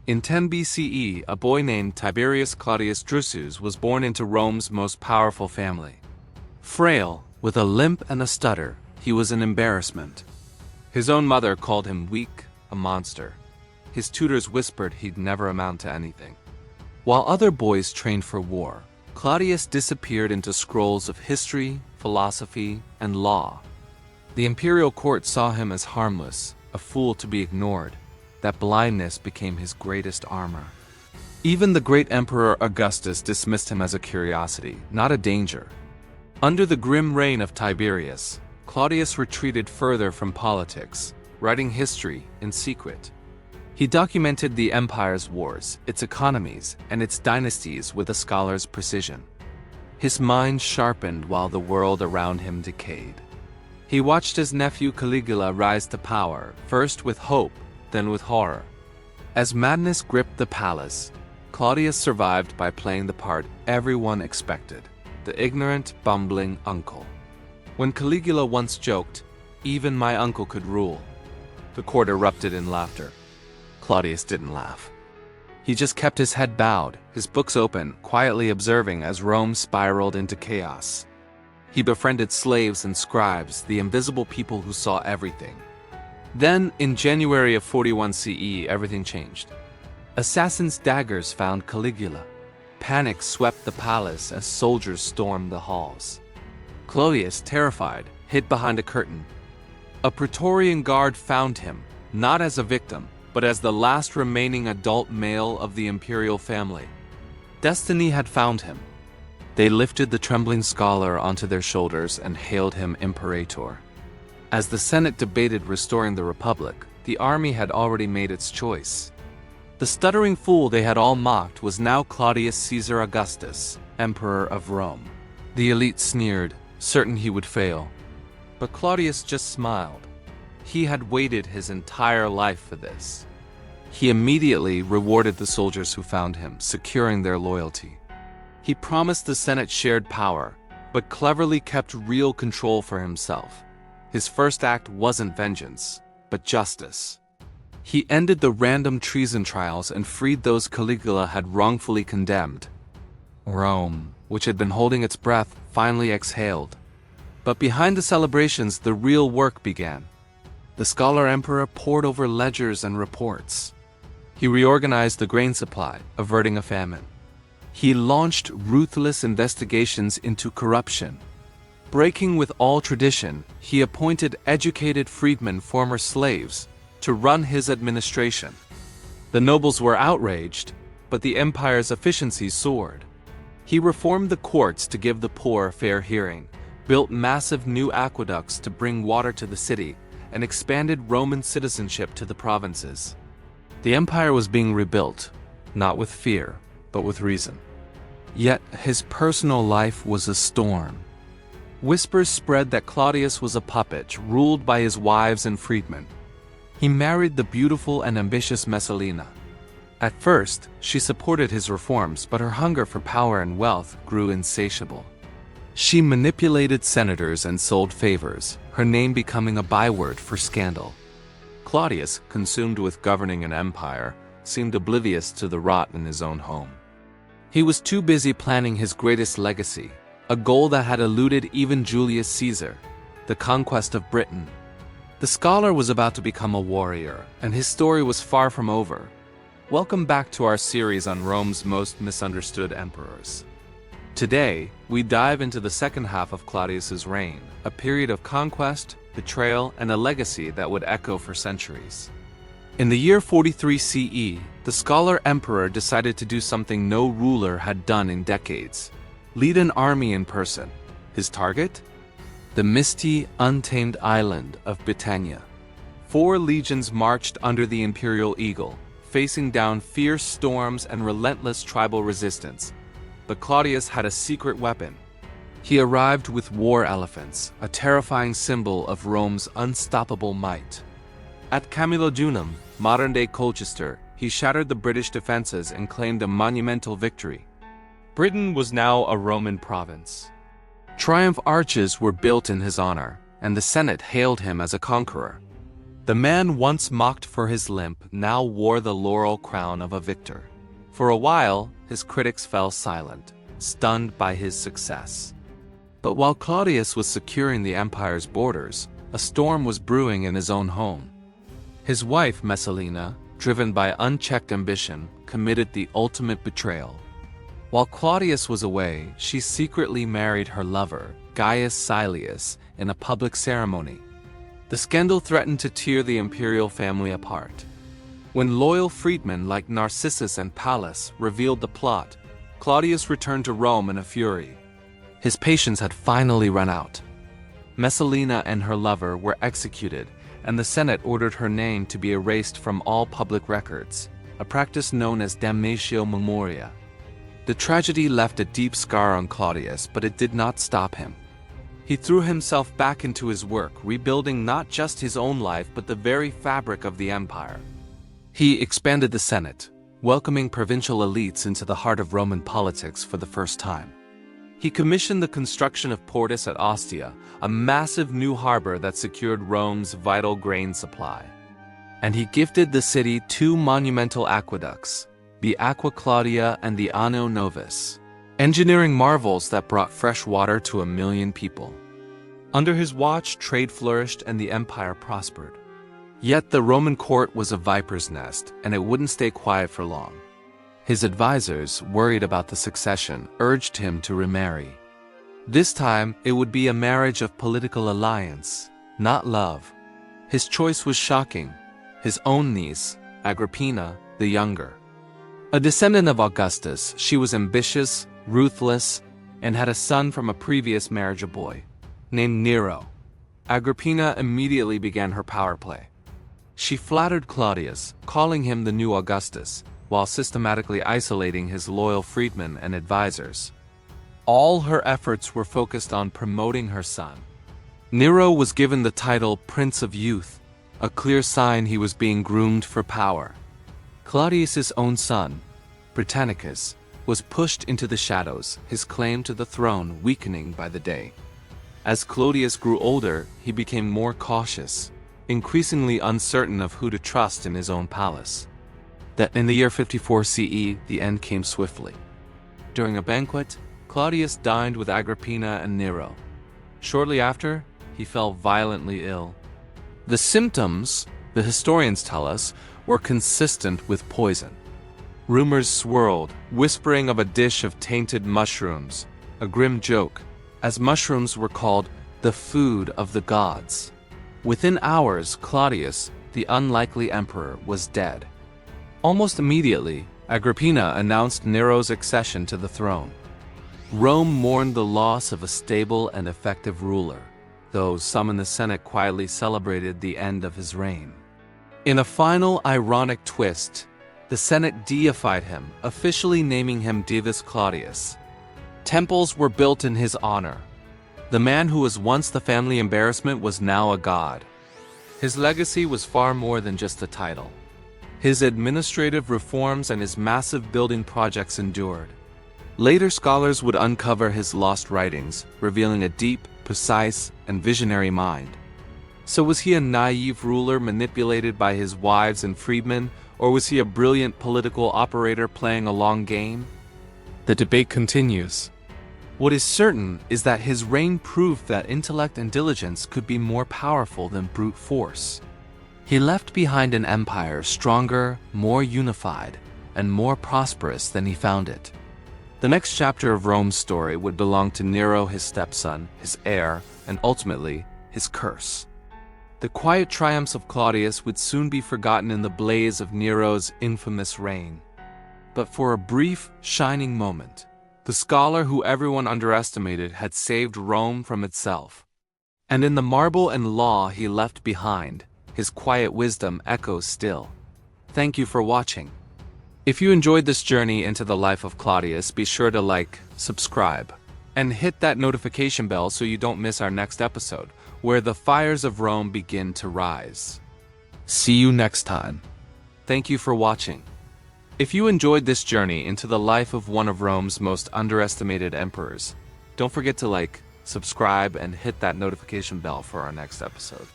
In 10 BCE, a boy named Tiberius Claudius Drusus was born into Rome's most powerful family. Frail, with a limp and a stutter, he was an embarrassment. His own mother called him weak, a monster. His tutors whispered he'd never amount to anything. While other boys trained for war, Claudius disappeared into scrolls of history, philosophy, and law. The imperial court saw him as harmless, a fool to be ignored. That blindness became his greatest armor. Even the great Emperor Augustus dismissed him as a curiosity, not a danger. Under the grim reign of Tiberius, Claudius retreated further from politics, writing history in secret. He documented the empire's wars, its economies, and its dynasties with a scholar's precision. His mind sharpened while the world around him decayed. He watched his nephew Caligula rise to power, first with hope, then with horror. As madness gripped the palace, Claudius survived by playing the part everyone expected, the ignorant, bumbling uncle. When Caligula once joked, "Even my uncle could rule," the court erupted in laughter. Claudius didn't laugh. He just kept his head bowed, his books open, quietly observing as Rome spiraled into chaos. He befriended slaves and scribes, the invisible people who saw everything. Then, in January of 41 CE, everything changed. Assassins' daggers found Caligula. Panic swept the palace as soldiers stormed the halls. Claudius, terrified, hid behind a curtain. A Praetorian guard found him, not as a victim, but as the last remaining adult male of the imperial family. Destiny had found him. They lifted the trembling scholar onto their shoulders and hailed him Imperator. As the Senate debated restoring the Republic, the army had already made its choice. The stuttering fool they had all mocked was now Claudius Caesar Augustus, Emperor of Rome. The elite sneered, certain he would fail. But Claudius just smiled. He had waited his entire life for this. He immediately rewarded the soldiers who found him, securing their loyalty. He promised the Senate shared power, but cleverly kept real control for himself. His first act wasn't vengeance, but justice. He ended the random treason trials and freed those Caligula had wrongfully condemned. Rome, which had been holding its breath, finally exhaled. But behind the celebrations, the real work began. The scholar emperor pored over ledgers and reports. He reorganized the grain supply, averting a famine. He launched ruthless investigations into corruption. Breaking with all tradition, he appointed educated freedmen, former slaves, to run his administration. The nobles were outraged, but the empire's efficiency soared. He reformed the courts to give the poor fair hearing, built massive new aqueducts to bring water to the city, and expanded Roman citizenship to the provinces. The empire was being rebuilt, not with fear, but with reason. Yet his personal life was a storm. Whispers spread that Claudius was a puppet, ruled by his wives and freedmen. He married the beautiful and ambitious Messalina. At first, she supported his reforms, but her hunger for power and wealth grew insatiable. She manipulated senators and sold favors, her name becoming a byword for scandal. Claudius, consumed with governing an empire, seemed oblivious to the rot in his own home. He was too busy planning his greatest legacy, a goal that had eluded even Julius Caesar, the conquest of Britain. The scholar was about to become a warrior, and his story was far from over. Welcome back to our series on Rome's most misunderstood emperors. Today, we dive into the second half of Claudius's reign, a period of conquest, betrayal, and a legacy that would echo for centuries. In the year 43 CE, the scholar emperor decided to do something no ruler had done in decades: lead an army in person. His target? The misty, untamed island of Britannia. 4 legions marched under the imperial eagle, facing down fierce storms and relentless tribal resistance. But Claudius had a secret weapon. He arrived with war elephants, a terrifying symbol of Rome's unstoppable might. At Camulodunum, modern-day Colchester, he shattered the British defenses and claimed a monumental victory. Britain was now a Roman province. Triumph arches were built in his honor, and the Senate hailed him as a conqueror. The man once mocked for his limp now wore the laurel crown of a victor. For a while, his critics fell silent, stunned by his success. But while Claudius was securing the empire's borders, a storm was brewing in his own home. His wife, Messalina, driven by unchecked ambition, committed the ultimate betrayal. While Claudius was away, she secretly married her lover, Gaius Silius, in a public ceremony. The scandal threatened to tear the imperial family apart. When loyal freedmen like Narcissus and Pallas revealed the plot, Claudius returned to Rome in a fury. His patience had finally run out. Messalina and her lover were executed, and the Senate ordered her name to be erased from all public records, a practice known as damnatio memoria. The tragedy left a deep scar on Claudius, but it did not stop him. He threw himself back into his work, rebuilding not just his own life but the very fabric of the empire. He expanded the Senate, welcoming provincial elites into the heart of Roman politics for the first time. He commissioned the construction of Portus at Ostia, a massive new harbor that secured Rome's vital grain supply. And he gifted the city two monumental aqueducts, the Aqua Claudia and the Anno Novus, engineering marvels that brought fresh water to 1 million people. Under his watch, trade flourished and the empire prospered. Yet the Roman court was a viper's nest, and it wouldn't stay quiet for long. His advisors, worried about the succession, urged him to remarry. This time, it would be a marriage of political alliance, not love. His choice was shocking: his own niece, Agrippina the Younger. A descendant of Augustus, she was ambitious, ruthless, and had a son from a previous marriage, a boy named Nero. Agrippina immediately began her power play. She flattered Claudius, calling him the new Augustus, while systematically isolating his loyal freedmen and advisors. All her efforts were focused on promoting her son. Nero was given the title Prince of Youth, a clear sign he was being groomed for power. Claudius's own son, Britannicus, was pushed into the shadows, his claim to the throne weakening by the day. As Claudius grew older, he became more cautious, increasingly uncertain of who to trust in his own palace. That in the year 54 CE, the end came swiftly. During a banquet, Claudius dined with Agrippina and Nero. Shortly after, he fell violently ill. The symptoms, the historians tell us, were consistent with poison. Rumors swirled, whispering of a dish of tainted mushrooms, a grim joke, as mushrooms were called the food of the gods. Within hours, Claudius, the unlikely emperor, was dead. Almost immediately, Agrippina announced Nero's accession to the throne. Rome mourned the loss of a stable and effective ruler, though some in the Senate quietly celebrated the end of his reign. In a final ironic twist, the Senate deified him, officially naming him Divus Claudius. Temples were built in his honor. The man who was once the family embarrassment was now a god. His legacy was far more than just a title. His administrative reforms and his massive building projects endured. Later scholars would uncover his lost writings, revealing a deep, precise, and visionary mind. So was he a naive ruler manipulated by his wives and freedmen, or was he a brilliant political operator playing a long game? The debate continues. What is certain is that his reign proved that intellect and diligence could be more powerful than brute force. He left behind an empire stronger, more unified, and more prosperous than he found it. The next chapter of Rome's story would belong to Nero, his stepson, his heir, and ultimately, his curse. The quiet triumphs of Claudius would soon be forgotten in the blaze of Nero's infamous reign. But for a brief, shining moment, the scholar who everyone underestimated had saved Rome from itself. And in the marble and law he left behind, his quiet wisdom echoes still. Thank you for watching. If you enjoyed this journey into the life of Claudius, be sure to like, subscribe, and hit that notification bell so you don't miss our next episode, where the fires of Rome begin to rise. See you next time. Thank you for watching. If you enjoyed this journey into the life of one of Rome's most underestimated emperors, don't forget to like, subscribe, and hit that notification bell for our next episode.